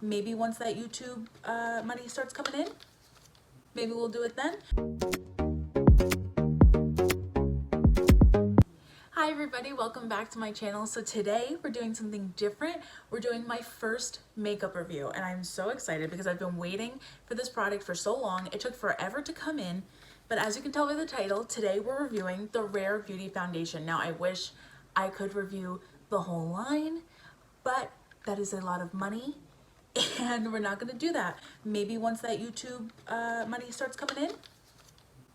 Maybe once that YouTube money starts coming in, maybe we'll do it then. Hi everybody, welcome back to my channel. So today we're doing something different. We're doing my first makeup review and I'm so excited because I've been waiting for this product for so long. It took forever to come in, but as you can tell by the title, today we're reviewing the Rare Beauty Foundation. Now I wish I could review the whole line, but that is a lot of money and we're not gonna do that. Maybe once that YouTube money starts coming in,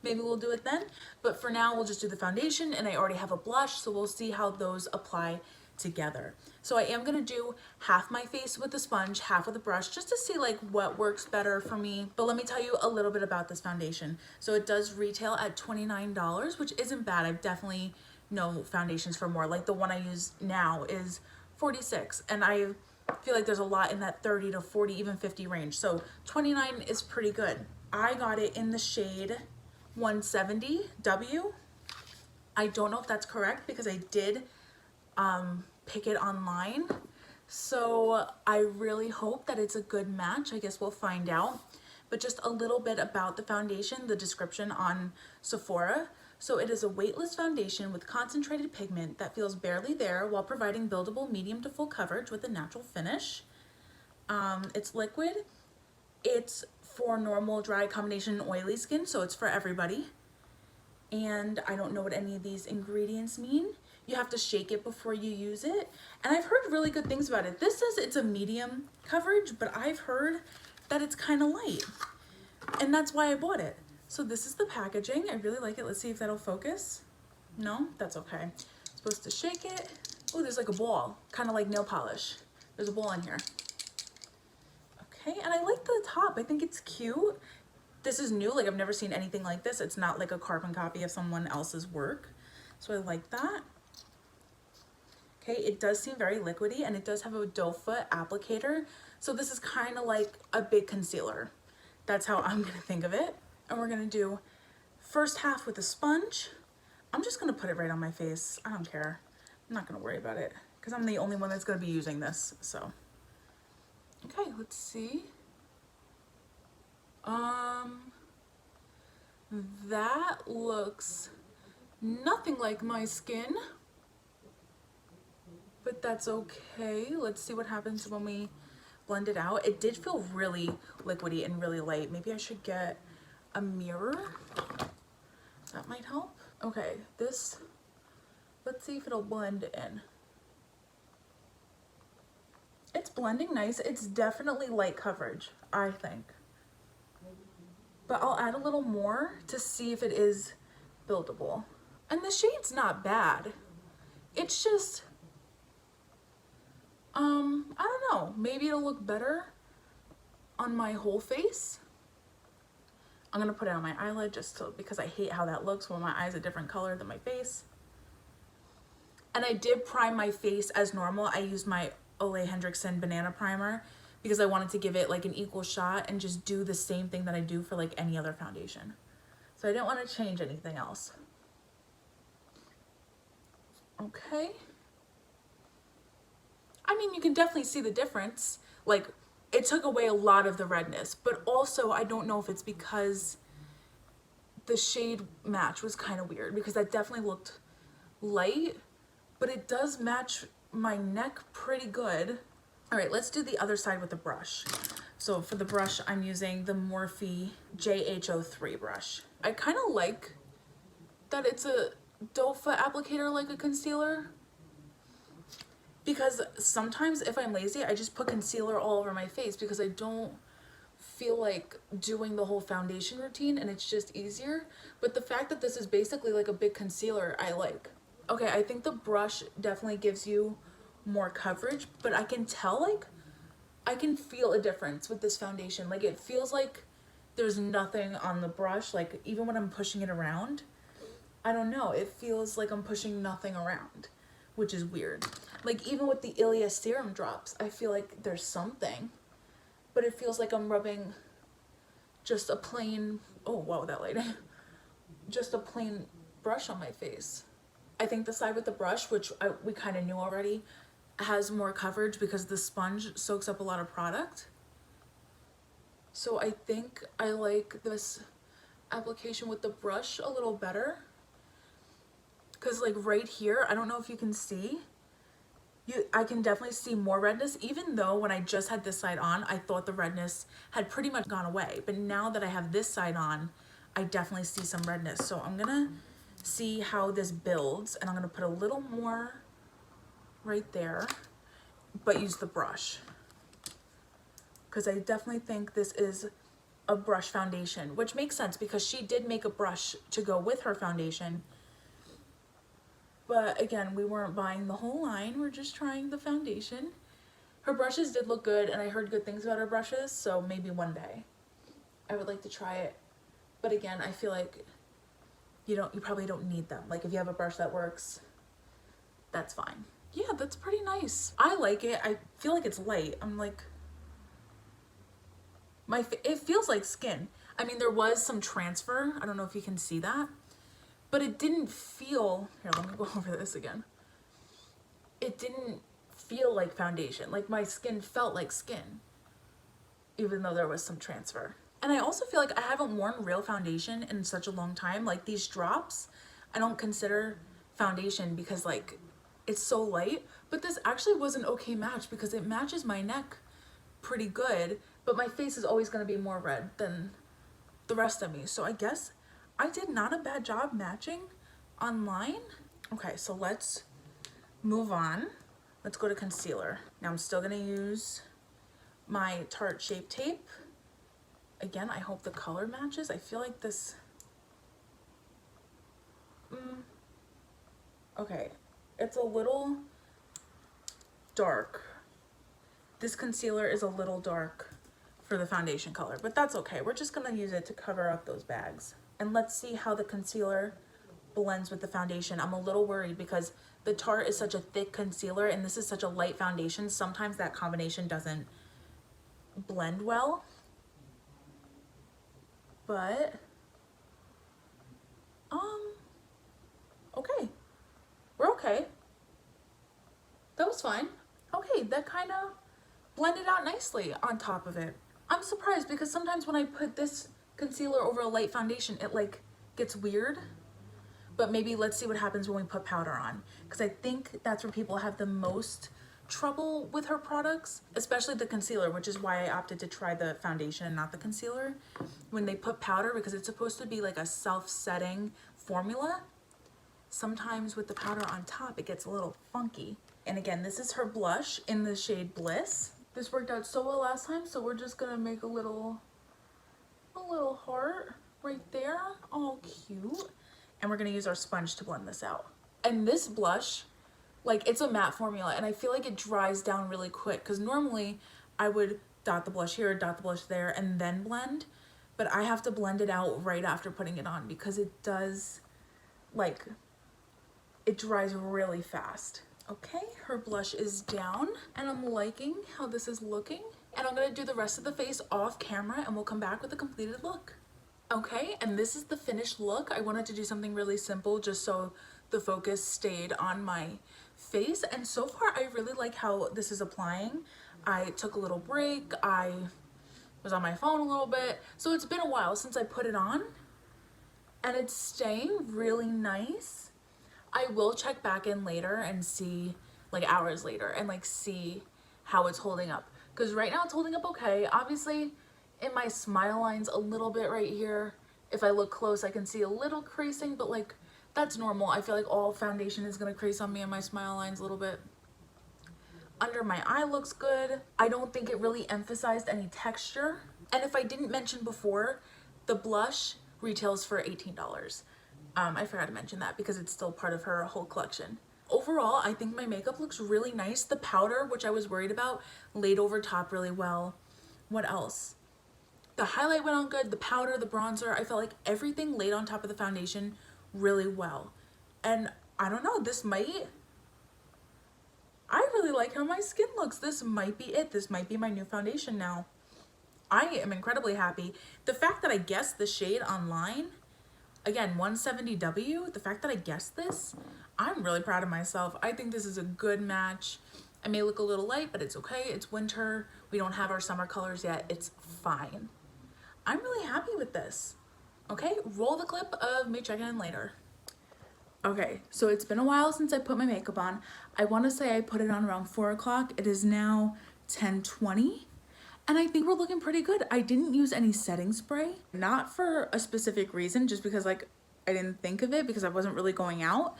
maybe we'll do it then. But for now, we'll just do the foundation, and I already have a blush, so we'll see how those apply together. So I am gonna do half my face with the sponge, half with the brush, just to see like what works better for me. But let me tell you a little bit about this foundation. So it does retail at $29, which isn't bad. I've definitely known foundations for more. Like the one I use now is $46, and I feel like there's a lot in that 30 to 40, even 50 range. So $29 is pretty good. I got it in the shade 170W. I don't know if that's correct because I did pick it online. So I really hope that it's a good match. I guess we'll find out. But just a little bit about the foundation, the description on Sephora. So it is a weightless foundation with concentrated pigment that feels barely there while providing buildable medium to full coverage with a natural finish. It's liquid. It's for normal, dry, combination, and oily skin, so it's for everybody. And I don't know what any of these ingredients mean. You have to shake it before you use it. And I've heard really good things about it. This says it's a medium coverage, but I've heard that it's kind of light. And that's why I bought it. So this is the packaging. I really like it. Let's see if that'll focus. No, that's okay. Supposed to shake it. Oh, there's like a ball, kind of like nail polish. There's a ball in here. Okay, and I like the top. I think it's cute. This is new, like I've never seen anything like this. It's not like a carbon copy of someone else's work. So I like that. Okay, it does seem very liquidy and it does have a doe foot applicator. So this is kind of like a big concealer. That's how I'm gonna think of it. And we're gonna do first half with a sponge. I'm just gonna put it right on my face. I don't care. I'm not gonna worry about it because I'm the only one that's gonna be using this, so. Okay, let's see. That looks nothing like my skin, but that's okay. Let's see what happens when we blend it out. It did feel really liquidy and really light. Maybe I should get a mirror. That might help. Okay, this, let's see if it'll blend in. It's blending nice. It's definitely light coverage, I think. But I'll add a little more to see if it is buildable. And the shade's not bad. It's just, I don't know. Maybe it'll look better on my whole face. I'm gonna put it on my eyelid just so, because I hate how that looks when my eye's a different color than my face. And I did prime my face as normal. I used my Ole Henriksen Banana Primer because I wanted to give it like an equal shot and just do the same thing that I do for like any other foundation. So I didn't want to change anything else. Okay. I mean, you can definitely see the difference. Like, it took away a lot of the redness, but also I don't know if it's because the shade match was kind of weird because that definitely looked light, but it does match my neck pretty good. All right, let's do the other side with the brush. So for the brush, I'm using the Morphe JH03 brush. I kind of like that it's a doe foot applicator like a concealer, because sometimes if I'm lazy, I just put concealer all over my face because I don't feel like doing the whole foundation routine and it's just easier. But the fact that this is basically like a big concealer, I like. Okay, I think the brush definitely gives you more coverage, but I can tell, like, I can feel a difference with this foundation. Like, it feels like there's nothing on the brush. Like, even when I'm pushing it around, I don't know, it feels like I'm pushing nothing around, which is weird. Like, even with the Ilia serum drops, I feel like there's something, but it feels like I'm rubbing just a plain, oh wow, that lighting, just a plain brush on my face. I think the side with the brush, which we kind of knew already, has more coverage because the sponge soaks up a lot of product. So I think I like this application with the brush a little better. Because like right here, I don't know if you can see, I can definitely see more redness, even though when I just had this side on, I thought the redness had pretty much gone away. But now that I have this side on, I definitely see some redness. So I'm gonna see how this builds, and I'm gonna put a little more right there, but use the brush. Because I definitely think this is a brush foundation, which makes sense because she did make a brush to go with her foundation. But again, we weren't buying the whole line, we're just trying the foundation. Her brushes did look good, and I heard good things about her brushes, so maybe one day I would like to try it. But again, I feel like you probably don't need them. Like if you have a brush that works, that's fine. Yeah, that's pretty nice. I like it. I feel like it's light. I'm like, it feels like skin. I mean, there was some transfer. I don't know if you can see that. But it didn't feel, here, let me go over this again. It didn't feel like foundation. Like my skin felt like skin, even though there was some transfer. And I also feel like I haven't worn real foundation in such a long time. Like these drops, I don't consider foundation because like it's so light, but this actually was an okay match because it matches my neck pretty good, but my face is always gonna be more red than the rest of me. So I guess I did not a bad job matching online. Okay, so let's move on. Let's go to concealer. Now I'm still gonna use my Tarte Shape Tape. Again, I hope the color matches. I feel like this, okay, it's a little dark. This concealer is a little dark for the foundation color, but that's okay. We're just gonna use it to cover up those bags. And let's see how the concealer blends with the foundation. I'm a little worried because the Tarte is such a thick concealer and this is such a light foundation. Sometimes that combination doesn't blend well. But, okay. We're okay. That was fine. Okay, that kind of blended out nicely on top of it. I'm surprised because sometimes when I put this concealer over a light foundation, it like gets weird. But maybe let's see what happens when we put powder on, because I think that's where people have the most trouble with her products, especially the concealer, which is why I opted to try the foundation and not the concealer. When they put powder, because it's supposed to be like a self-setting formula, sometimes with the powder on top it gets a little funky. And again, this is her blush in the shade Bliss. This worked out so well last time, so we're just gonna make a little heart right there, all cute. And we're gonna use our sponge to blend this out. And this blush, like it's a matte formula, and I feel like it dries down really quick, because normally I would dot the blush here, dot the blush there, and then blend, but I have to blend it out right after putting it on because it does, like, it dries really fast. Okay, her blush is down, and I'm liking how this is looking. And I'm gonna do the rest of the face off camera, and we'll come back with a completed look. Okay, and this is the finished look. I wanted to do something really simple just so the focus stayed on my face, and so far I really like how this is applying. I took a little break, I was on my phone a little bit, so it's been a while since I put it on, and it's staying really nice. I will check back in later and see, like hours later, and like see how it's holding up, because right now it's holding up okay. Obviously in my smile lines a little bit right here, if I look close I can see a little creasing, but like that's normal. I feel like all foundation is gonna crease on me in my smile lines a little bit. Under my eye looks good. I don't think it really emphasized any texture. And if I didn't mention before, the blush retails for $18. I forgot to mention that because it's still part of her whole collection. Overall, I think my makeup looks really nice. The powder, which I was worried about, laid over top really well. What else? The highlight went on good, the powder, the bronzer, I felt like everything laid on top of the foundation really well. And I don't know, I really like how my skin looks. This might be it. This might be my new foundation now. I am incredibly happy. The fact that I guessed the shade online, again, 170W, the fact that I guessed this, I'm really proud of myself. I think this is a good match. I may look a little light, but it's okay. It's winter. We don't have our summer colors yet. It's fine. I'm really happy with this. Okay, roll the clip of me checking in later. Okay, so it's been a while since I put my makeup on. I want to say I put it on around 4 o'clock. It is now 10:20. And I think we're looking pretty good. I didn't use any setting spray, not for a specific reason, just because like I didn't think of it because I wasn't really going out.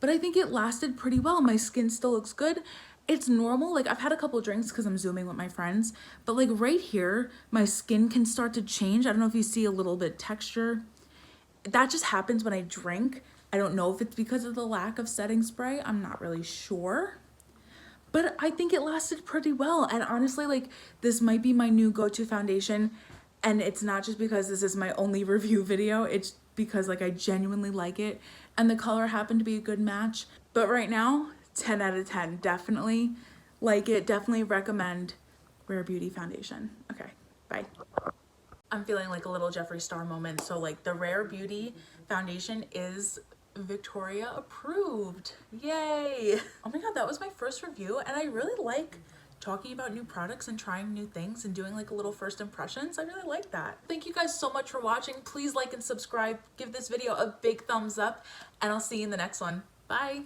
But I think it lasted pretty well. My skin still looks good. It's normal. Like I've had a couple drinks because I'm Zooming with my friends. But like right here, my skin can start to change. I don't know if you see a little bit texture. That just happens when I drink. I don't know if it's because of the lack of setting spray. I'm not really sure. But I think it lasted pretty well. And honestly, like this might be my new go-to foundation. And it's not just because this is my only review video. It's because like I genuinely like it. And the color happened to be a good match. But right now, 10 out of 10. Definitely like it. Definitely recommend Rare Beauty foundation. Okay, bye. I'm feeling like a little Jeffree Star moment. So like the Rare Beauty foundation is Victoria approved. Yay. Oh my god, that was my first review and I really like talking about new products and trying new things and doing like a little first impressions. I really like that. Thank you guys so much for watching. Please like and subscribe. Give this video a big thumbs up and I'll see you in the next one. Bye.